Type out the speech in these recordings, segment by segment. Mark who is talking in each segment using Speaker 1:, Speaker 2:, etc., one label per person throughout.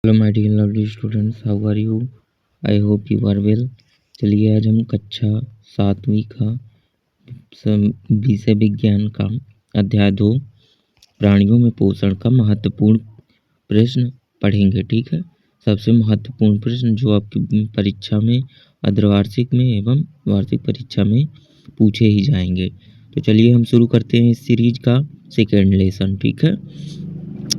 Speaker 1: Hello my dear lovely students, how are you? I hope you are well. चलिए आज हम कक्षा 7वीं का विषय विज्ञान का अध्याय 2 प्राणियों में पोषण का महत्वपूर्ण प्रश्न पढ़ेंगे। ठीक है, सबसे महत्वपूर्ण प्रश्न जो आपकी परीक्षा में, अर्धवार्षिक में एवं वार्षिक परीक्षा में पूछे ही जाएंगे। तो चलिए हम शुरू करते हैं इस सीरीज का सेकेंड लेसन। ठीक है,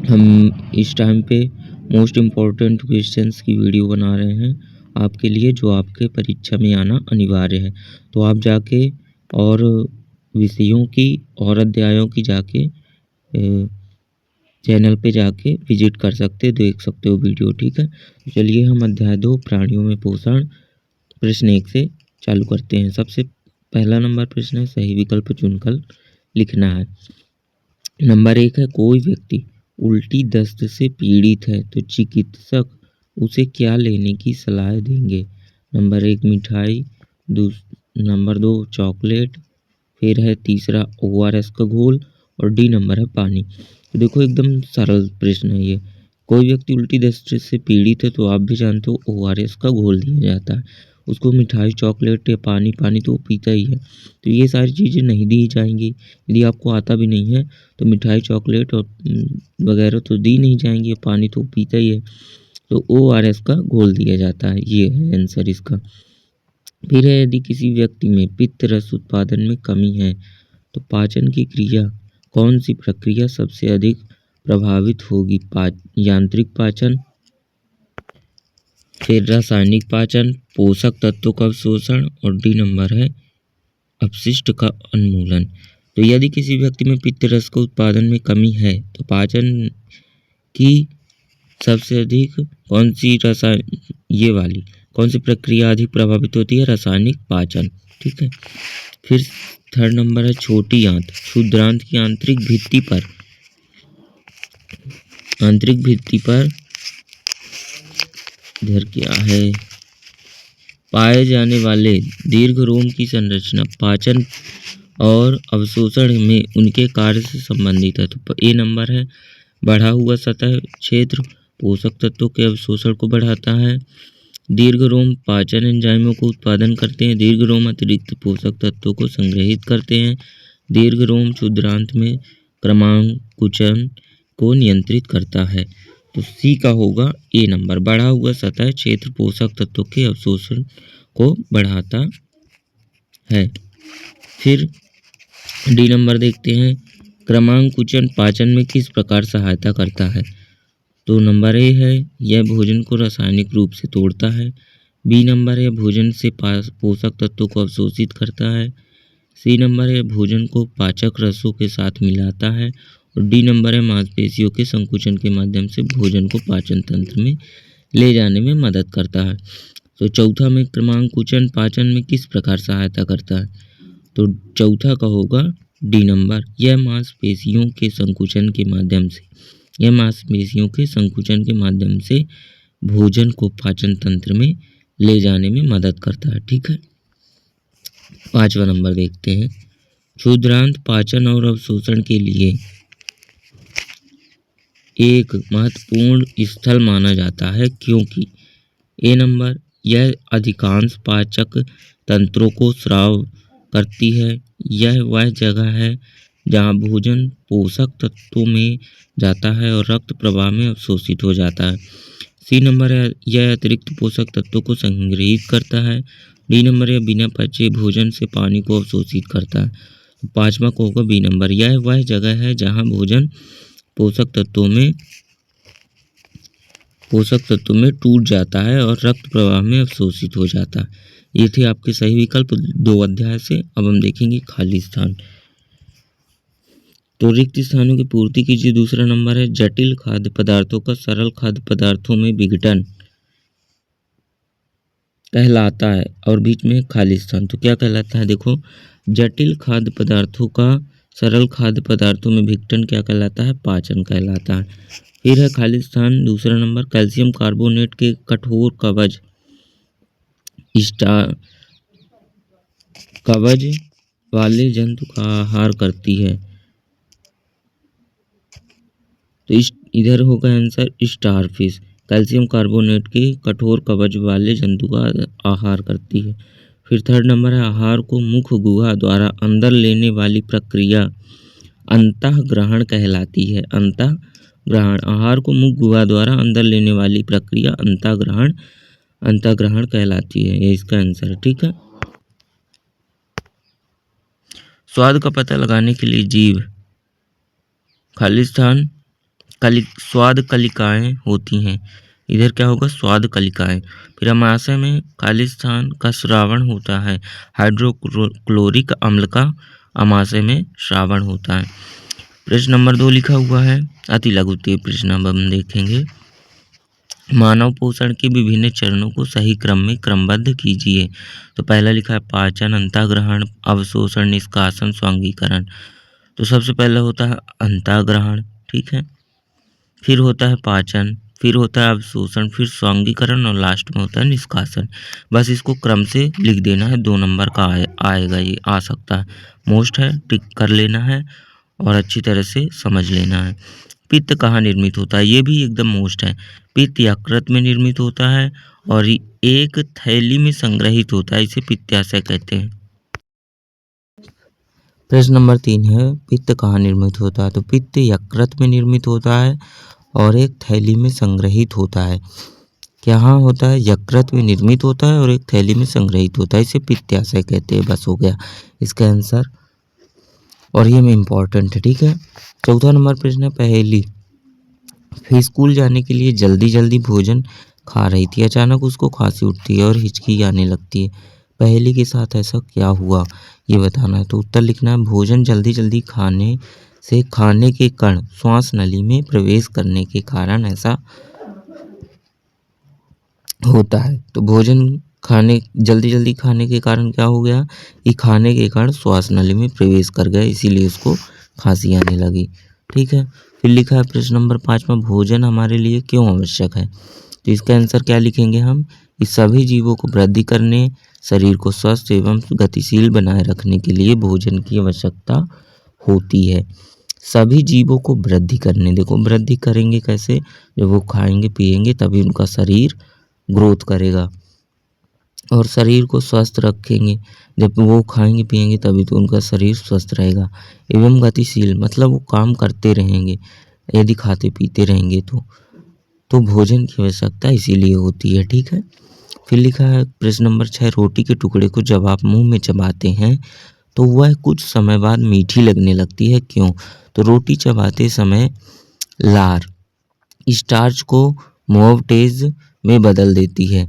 Speaker 1: हम इस टाइम पे मोस्ट इम्पॉर्टेंट क्वेश्चंस की वीडियो बना रहे हैं आपके लिए, जो आपके परीक्षा में आना अनिवार्य है। तो आप जाके और विषयों की और अध्यायों की जाके चैनल पे जाके विजिट कर सकते, देख सकते हो वीडियो। ठीक है, तो चलिए हम अध्याय 2 प्राणियों में पोषण प्रश्न 1 से चालू करते हैं। सबसे पहला नंबर प्रश्न है, सही विकल्प चुनकर लिखना है। नंबर 1 है, कोई व्यक्ति उल्टी दस्त से पीड़ित है तो चिकित्सक उसे क्या लेने की सलाह देंगे? नंबर 1 मिठाई, नंबर 2 चॉकलेट, फिर है तीसरा ORS का घोल और डी नंबर है पानी। तो देखो एकदम सरल प्रश्न है ये। कोई व्यक्ति उल्टी दस्त से पीड़ित है तो आप भी जानते हो ORS का घोल दिया जाता है उसको। मिठाई, चॉकलेट या पानी तो वो पीता ही है, तो ये सारी चीज़ें नहीं दी जाएंगी। यदि आपको आता भी नहीं है तो मिठाई, चॉकलेट और वगैरह तो दी नहीं जाएंगी, पानी तो पीता ही है, तो ORS का घोल दिया जाता है। ये है आंसर इसका। फिर है, यदि किसी व्यक्ति में पित्त रस उत्पादन में कमी है तो पाचन की क्रिया, कौन सी प्रक्रिया सबसे अधिक प्रभावित होगी? यांत्रिक पाचन, फिर रासायनिक पाचन, पोषक तत्वों का अवशोषण और डी नंबर है अपशिष्ट का उन्मूलन। तो यदि किसी व्यक्ति में पित्त रस के उत्पादन में कमी है तो पाचन की सबसे अधिक कौन सी कौन सी प्रक्रिया अधिक प्रभावित होती है? रासायनिक पाचन। ठीक है, फिर थर्ड नंबर है, छोटी आंत, क्षुद्रांत की आंतरिक भित्ति पर इधर क्या है, पाए जाने वाले दीर्घ रोम की संरचना पाचन और अवशोषण में उनके कार्य से संबंधित है। तो ए नंबर है, बढ़ा हुआ सतह क्षेत्र पोषक तत्वों के अवशोषण को बढ़ाता है। दीर्घ रोम पाचन एंजाइमों को उत्पादन करते हैं। दीर्घ रोम अतिरिक्त पोषक तत्वों को संग्रहित करते हैं। दीर्घ रोम क्षुद्रांत में क्रमांकुचन को नियंत्रित करता है। तो सी का होगा ए नंबर, बढ़ा हुआ सतह क्षेत्र पोषक तत्वों के अवशोषण को बढ़ाता है। फिर डी नंबर देखते हैं, क्रमांकुचन पाचन में किस प्रकार सहायता करता है? तो नंबर ए है, यह भोजन को रासायनिक रूप से तोड़ता है। बी नंबर है, भोजन से पोषक तत्वों को अवशोषित करता है। सी नंबर है, भोजन को पाचक रसों के साथ मिलाता है। और डी नंबर है, मांसपेशियों के संकुचन के माध्यम से भोजन को पाचन तंत्र में ले जाने में मदद करता है। तो चौथा में, क्रमांकुचन पाचन में किस प्रकार सहायता करता है? तो चौथा का होगा डी नंबर, यह मांसपेशियों के संकुचन के माध्यम से भोजन को पाचन तंत्र में ले जाने में मदद करता है। ठीक है, पांचवा नंबर देखते हैं, क्षुद्रांत पाचन और अवशोषण के लिए एक महत्वपूर्ण स्थल माना जाता है क्योंकि ए नंबर, यह अधिकांश पाचक तंत्रों को स्राव करती है। यह वह जगह है जहां भोजन पोषक तत्वों में जाता है और रक्त प्रवाह में अवशोषित हो जाता है। सी नंबर है, यह अतिरिक्त पोषक तत्वों को संग्रहित करता है। डी नंबर है, बिना पचे भोजन से पानी को अवशोषित करता है। पांचवा को होगा बी नंबर, यह वह जगह है जहां भोजन पोषक तत्वों में टूट जाता है और रक्त प्रवाह में अवशोषित हो जाता है। ये थे आपके सही विकल्प 2 अध्याय से। अब हम देखेंगे खाली स्थान। तो रिक्त स्थानों की पूर्ति कीजिए। दूसरा नंबर है, जटिल खाद्य पदार्थों का सरल खाद्य पदार्थों में विघटन कहलाता है और बीच में खाली स्थान। तो क्या कहलाता है? देखो, जटिल खाद्य पदार्थों का सरल खाद्य पदार्थों में विघटन क्या कहलाता है? पाचन कहलाता है। फिर है खाली स्थान दूसरा नंबर, कैल्शियम कार्बोनेट के कठोर कवच वाले जंतु का आहार करती है। तो इधर होगा आंसर स्टारफिश। कैल्शियम कार्बोनेट के कठोर कवच वाले जंतु का आहार करती है। फिर थर्ड नंबर है आहार को मुख गुहा द्वारा अंदर लेने वाली प्रक्रिया अंतःग्रहण कहलाती है। अंतःग्रहण, आहार को मुख गुहा द्वारा अंदर लेने वाली प्रक्रिया अंतःग्रहण कहलाती है। ये इसका आंसर है। ठीक है। स्वाद का पता लगाने के लिए जीभ खालिस्तान स्वाद कलिकाएं होती हैं। इधर क्या होगा? स्वाद कलिकाएं। फिर अमाशय में खालिस्तान का श्रावण होता है। हाइड्रोक्लोरिक अम्ल का अमाशय में श्रावण होता है। प्रश्न नंबर 2 लिखा हुआ है, अति लघु प्रश्न अब हम देखेंगे। मानव पोषण के विभिन्न चरणों को सही क्रम में क्रमबद्ध कीजिए। तो पहला लिखा है पाचन, अंतःग्रहण, अवशोषण, निष्कासन, स्वांगीकरण। तो सबसे पहला होता है अंतःग्रहण। ठीक है। फिर होता है पाचन, फिर होता है अवशोषण, फिर स्वांगीकरण और लास्ट में होता है निष्कासन। बस इसको क्रम से लिख देना है। 2 नंबर का आएगा, ये आ सकता है। मोस्ट है, टिक कर लेना है और अच्छी तरह से समझ लेना है। पित्त कहाँ निर्मित होता है? ये भी एकदम मोस्ट है। पित्त यकृत में निर्मित होता है और एक थैली में संग्रहित होता है। इसे पित्ताशय कहते हैं। प्रश्न नंबर 3 है, पित्त कहाँ निर्मित होता है? तो पित्त यकृत में निर्मित होता है और एक थैली में संग्रहित होता है। कहाँ होता है? यकृत में निर्मित होता है और एक थैली में संग्रहित होता है। इसे पित्ताशय कहते हैं। बस हो गया इसका आंसर, और ये में इम्पोर्टेंट है। ठीक है। चौथा नंबर प्रश्न है पहेली। फिर स्कूल जाने के लिए जल्दी जल्दी भोजन खा रही थी, अचानक उसको खांसी उठती है और हिचकी आने लगती है। पहेली के साथ ऐसा क्या हुआ, ये बताना है। तो उत्तर लिखना है, भोजन जल्दी जल्दी खाने से खाने के कण श्वास नली में प्रवेश करने के कारण ऐसा होता है। तो भोजन जल्दी जल्दी खाने के कारण क्या हो गया कि खाने के कण श्वास नली में प्रवेश कर गए, इसीलिए उसको खांसी आने लगी। ठीक है। फिर लिखा है प्रश्न नंबर 5 में, भोजन हमारे लिए क्यों आवश्यक है? तो इसका आंसर क्या लिखेंगे हम? कि सभी जीवों को वृद्धि करने, शरीर को स्वस्थ एवं गतिशील बनाए रखने के लिए भोजन की आवश्यकता होती है। सभी जीवों को वृद्धि करने, देखो वृद्धि करेंगे कैसे? जब वो खाएंगे पिएंगे तभी उनका शरीर ग्रोथ करेगा, और शरीर को स्वस्थ रखेंगे। जब वो खाएंगे पिएंगे तभी तो उनका शरीर स्वस्थ रहेगा। एवं गतिशील मतलब वो काम करते रहेंगे, यदि खाते पीते रहेंगे तो भोजन की आवश्यकता इसीलिए होती है। ठीक है। फिर लिखा है प्रश्न नंबर 6, रोटी के टुकड़े को जब आप मुंह में चबाते हैं तो वह कुछ समय बाद मीठी लगने लगती है, क्यों? तो रोटी चबाते समय लार स्टार्च को मोवटेज में बदल देती है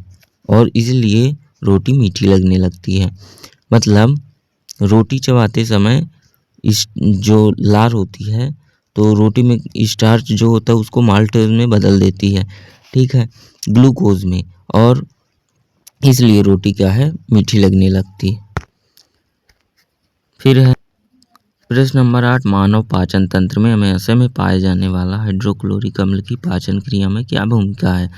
Speaker 1: और इसलिए रोटी मीठी लगने लगती है। मतलब रोटी चबाते समय इस जो लार होती है तो रोटी में स्टार्च जो होता है उसको माल्टेज में बदल देती है। ठीक है, ग्लूकोज में, और इसलिए रोटी क्या है, मीठी लगने लगती है। फिर है प्रश्न नंबर 8, मानव पाचन तंत्र में अमाशय में पाए जाने वाला हाइड्रोक्लोरिक अम्ल की पाचन क्रिया में क्या भूमिका है?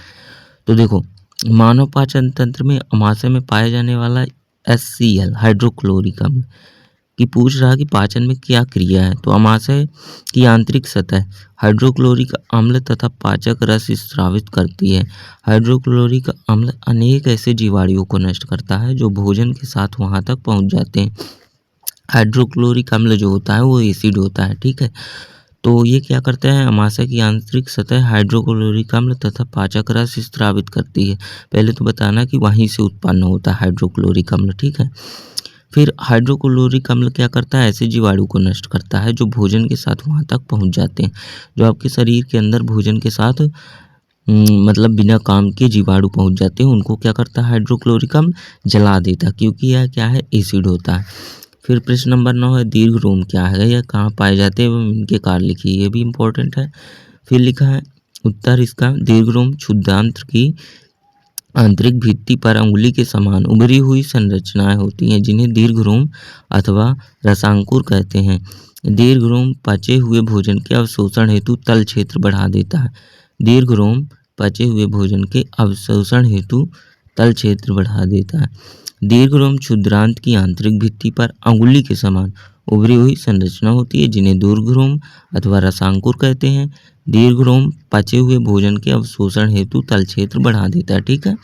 Speaker 1: तो देखो, मानव पाचन तंत्र में अमाशय में पाए जाने वाला HCl हाइड्रोक्लोरिक अम्ल की पूछ रहा कि पाचन में क्या क्रिया है। तो अमाशय की आंतरिक सतह हाइड्रोक्लोरिक अम्ल तथा पाचक रस स्रावित करती है। हाइड्रोक्लोरिक अम्ल अनेक ऐसे जीवाणुओं को नष्ट करता है जो भोजन के साथ वहां तक पहुंच जाते हैं। हाइड्रोक्लोरिक अम्ल जो होता है वो एसिड होता है। ठीक है, तो ये क्या करते हैं, अमाशय की आंतरिक सतह हाइड्रोक्लोरिक अम्ल तथा पाचक रस स्रावित करती है। पहले तो बताना कि वहीं से उत्पन्न होता है हाइड्रोक्लोरिक अम्ल। ठीक है, फिर हाइड्रोक्लोरिक अम्ल क्या करता है, ऐसे जीवाणु को नष्ट करता है जो भोजन के साथ वहां तक पहुंच जाते हैं। जो आपके शरीर के अंदर भोजन के साथ मतलब बिना काम के जीवाणु पहुंच जाते हैं, उनको क्या करता है हाइड्रोक्लोरिक अम्ल, जला देता है, क्योंकि यह क्या है, एसिड होता है। फिर प्रश्न नंबर 9 है, दीर्घ रोम क्या है, यह कहाँ पाए जाते हैं एवं इनके कार्य लिखिए, ये भी इम्पोर्टेंट है। फिर लिखा है उत्तर इसका, दीर्घ रोम क्षुद्रांत्र की आंतरिक भित्ति पर अंगुली के समान उभरी हुई संरचनाएं होती हैं जिन्हें दीर्घ रोम अथवा रसांकुर कहते हैं। दीर्घ रोम पचे हुए भोजन के अवशोषण हेतु तल क्षेत्र बढ़ा देता है। दीर्घ रोम पचे हुए भोजन के अवशोषण हेतु तल क्षेत्र बढ़ा देता है। दीर्घ रोम क्षुद्रांत की आंतरिक भित्ति पर अंगुली के समान उभरी हुई संरचना होती है जिन्हें दीर्घ रोम अथवा रसांकुर कहते हैं। दीर्घरोम पचे हुए भोजन के अवशोषण हेतु तल क्षेत्र बढ़ा देता है। ठीक है,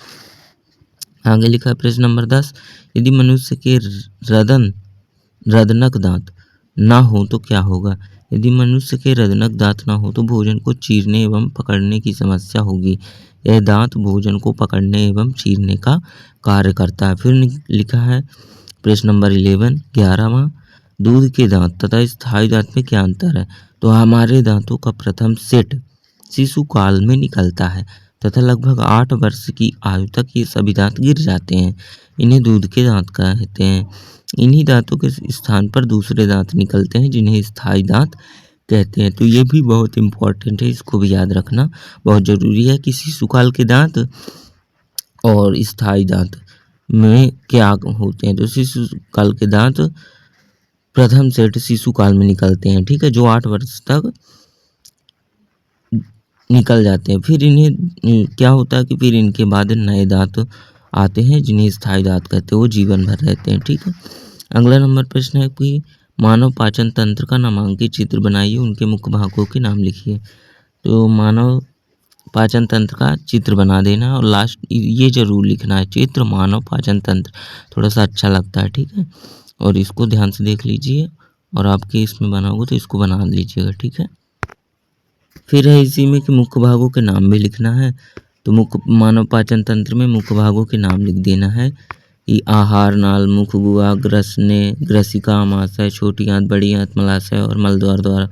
Speaker 1: आगे लिखा है प्रश्न नंबर 10, यदि मनुष्य के रदनक दांत ना हो तो क्या होगा? यदि मनुष्य के रदनक दांत ना हो तो भोजन को चीरने एवं पकड़ने की समस्या होगी। यह दांत भोजन को पकड़ने एवं चीरने का कार्य करता है। फिर लिखा है प्रश्न नंबर 11वां, दूध के दांत तथा स्थायी दांत में क्या अंतर है? तो हमारे दांतों का प्रथम सेट शिशु काल में निकलता है तथा लगभग 8 वर्ष की आयु तक ये सभी दांत गिर जाते हैं। इन्हें दूध के दांत कहते हैं। इन्हीं दांतों के स्थान पर दूसरे दांत निकलते हैं जिन्हें स्थायी दांत कहते हैं। तो ये भी बहुत इंपॉर्टेंट है, इसको भी याद रखना बहुत जरूरी है कि शिशुकाल के दांत और स्थायी दांत में क्या होते हैं। तो शिशुकाल के दांत प्रथम सेट शिशुकाल में निकलते हैं, ठीक है, जो 8 वर्ष तक निकल जाते हैं। फिर इन्हें क्या होता है कि फिर इनके बाद नए दांत आते हैं जिन्हें स्थायी दांत कहते हैं, वो जीवन भर रहते हैं। ठीक है, अगला नंबर प्रश्न है कि मानव पाचन तंत्र का नामांकित चित्र बनाइए, उनके मुख्य भागों के नाम लिखिए। तो मानव पाचन तंत्र का चित्र बना देना और लास्ट ये जरूर लिखना है, चित्र मानव पाचन तंत्र, थोड़ा सा अच्छा लगता है। ठीक है, और इसको ध्यान से देख लीजिए और आपके इसमें बनाओगे तो इसको बना लीजिएगा। ठीक है, फिर है इसी में कि मुख्य भागों के नाम भी लिखना है। तो मुख्य मानव पाचन तंत्र में मुख्य भागों के नाम लिख देना है कि आहार नाल, मुख गुहा, ग्रसने, ग्रसिका, आमाशय, छोटी आंत, बड़ी आंत, मलाशय और मलद्वार द्वारा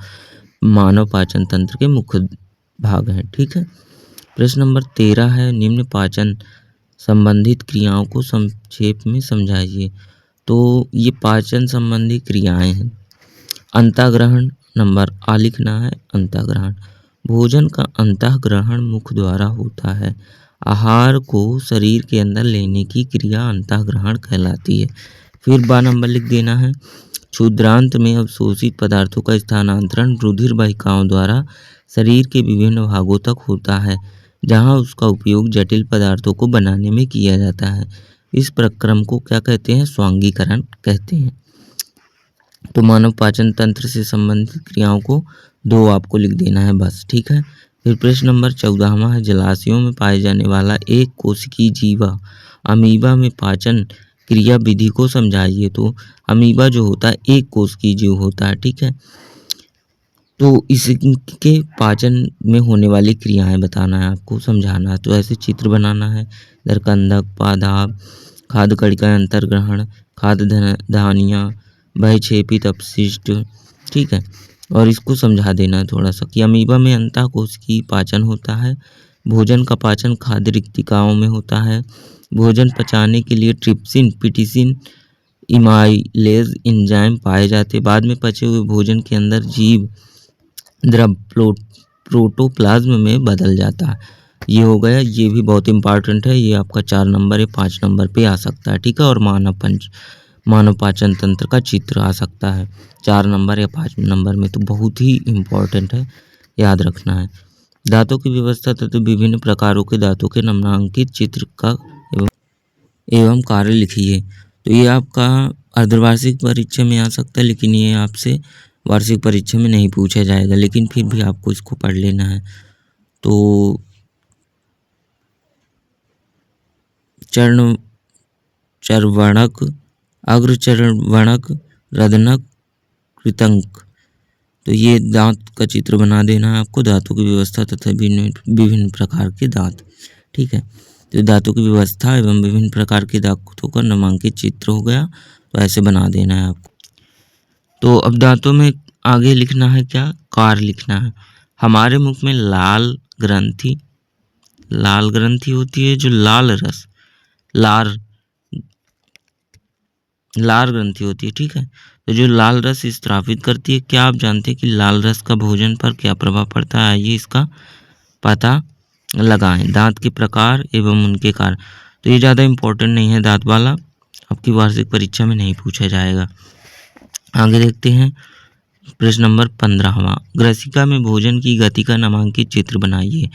Speaker 1: मानव पाचन तंत्र के मुख्य भाग हैं। ठीक है, प्रश्न नंबर 13 है, निम्न पाचन संबंधित क्रियाओं को संक्षेप में समझाइए। तो ये पाचन संबंधी क्रियाएं हैं। अंतःग्रहण, नंबर आ लिखना है, अंतःग्रहण, भोजन का अंतःग्रहण मुख द्वारा होता है। आहार को शरीर के अंदर लेने की क्रिया अंतःग्रहण कहलाती है। फिर बा नंबर लिख देना है, क्षुद्रांत में अवशोषित पदार्थों का स्थानांतरण रुधिर वाहिकाओं द्वारा शरीर के विभिन्न भागों तक होता है, जहां उसका उपयोग जटिल पदार्थों को बनाने में किया जाता है। इस प्रक्रम को क्या कहते हैं? स्वांगीकरण कहते हैं। तो मानव पाचन तंत्र से संबंधित क्रियाओं को 2 आपको लिख देना है बस। ठीक है, फिर प्रश्न नंबर 14वां है, जलाशयों में पाए जाने वाला एक कोशिकीय जीवा अमीबा में पाचन क्रिया विधि को समझाइए। तो अमीबा जो होता है एक कोशिकीय जीव होता है। ठीक है, तो इसके पाचन में होने वाली क्रियाएं बताना है आपको, समझाना है। तो ऐसे चित्र बनाना है, दरकंदक, पादाब, खाद्य कणिका अंतर्ग्रहण, खाद्य धानियाँ, बहिक्षेपित अपशिष्ट। ठीक है, और इसको समझा देना है थोड़ा सा कि अमीबा में अंतःकोशिकीय पाचन होता है। भोजन का पाचन खाद्य रिक्तिकाओं में होता है। भोजन पचाने के लिए ट्रिप्सिन, पिटिसिन, इमाइलेज एंजाइम पाए जाते। बाद में पचे हुए भोजन के अंदर जीव द्रव प्रोटोप्लाज्म में बदल जाता है। ये हो गया, ये भी बहुत इंपॉर्टेंट है, ये आपका 4 नंबर या 5 नंबर पे आ सकता है। ठीक है, और मानव पाचन तंत्र का चित्र आ सकता है 4 नंबर या 5 नंबर में, तो बहुत ही इम्पोर्टेंट है, याद रखना है। दांतों की व्यवस्था तथा विभिन्न प्रकारों के दांतों के नामांकित चित्र का एवं कार्य लिखिए। तो ये आपका अर्धवार्षिक परीक्षा में आ सकता है, लेकिन ये आपसे वार्षिक परीक्षा में नहीं पूछा जाएगा, लेकिन फिर भी आपको इसको पढ़ लेना है। तो चर्वणक, अग्रचर्वणक, रदनक, कृतंक, तो ये दांत का चित्र बना देना है आपको, दांतों की व्यवस्था तथा विभिन्न प्रकार के दांत। ठीक है, तो दांतों की व्यवस्था एवं विभिन्न प्रकार के दांतों का नामांकित चित्र हो गया, तो ऐसे बना देना है आपको। तो अब दांतों में आगे लिखना है क्या? कार्य लिखना है। हमारे मुख में लाल ग्रंथि होती है, जो लाल ग्रंथि होती है। ठीक है, तो जो लाल रस स्रावित करती है। क्या आप जानते हैं कि लाल रस का भोजन पर क्या प्रभाव पड़ता है? आइए इसका पता लगाएं। दांत के प्रकार एवं उनके कार्य, तो ये ज़्यादा इम्पोर्टेंट नहीं है दांत वाला, आपकी वार्षिक परीक्षा में नहीं पूछा जाएगा। आगे देखते हैं प्रश्न नंबर 15वां, ग्रसिका में भोजन की गति का नामांकित चित्र बनाइए।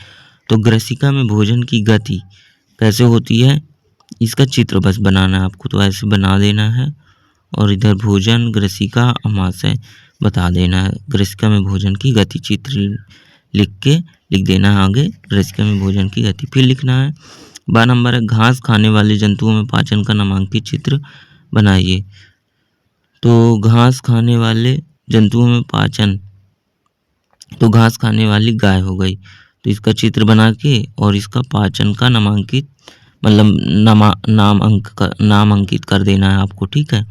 Speaker 1: तो ग्रसिका में भोजन की गति कैसे होती है, इसका चित्र बस बनाना है आपको, तो ऐसे बना देना है और इधर भोजन, ग्रसिका, आमाशय बता देना है। ग्रसिका में भोजन की गति चित्र लिख देना है आगे, रसिका में भोजन की गति। फिर लिखना है 12 नंबर है घास खाने वाले जंतुओं में पाचन का नामांकित चित्र बनाइए। तो घास खाने वाले जंतुओं में पाचन, तो घास खाने वाली गाय हो गई, तो इसका चित्र बना के और इसका पाचन का नामांकित मतलब नाम अंकित कर देना है आपको, ठीक है।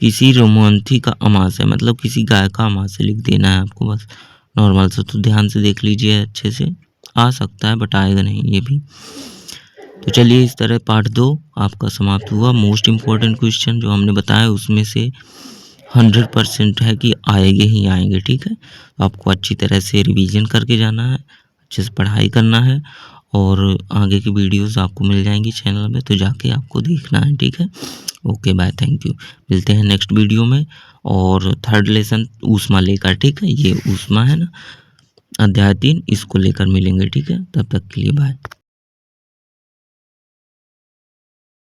Speaker 1: किसी रोमंथी का अमास है, मतलब किसी गाय का अमास है लिख देना है आपको, बस नॉर्मल से। तो ध्यान से देख लीजिए, अच्छे से आ सकता है बट आएगा नहीं ये भी। तो चलिए इस तरह पार्ट 2 आपका समाप्त हुआ। मोस्ट इम्पोर्टेंट क्वेश्चन जो हमने बताया उसमें से 100% है कि आएंगे ही आएंगे, ठीक है। तो आपको अच्छी तरह से रिवीजन करके जाना है, अच्छे से पढ़ाई करना है और आगे की वीडियोस आपको मिल जाएंगी चैनल में, तो जाके आपको देखना है, ठीक है। Okay bye, thank you. मिलते हैं नेक्स्ट वीडियो में और थर्ड लेसन ऊष्मा लेकर, ठीक है। ये ऊष्मा है ना, अध्याय 3 इसको लेकर मिलेंगे, ठीक है। तब तक के लिए बाय।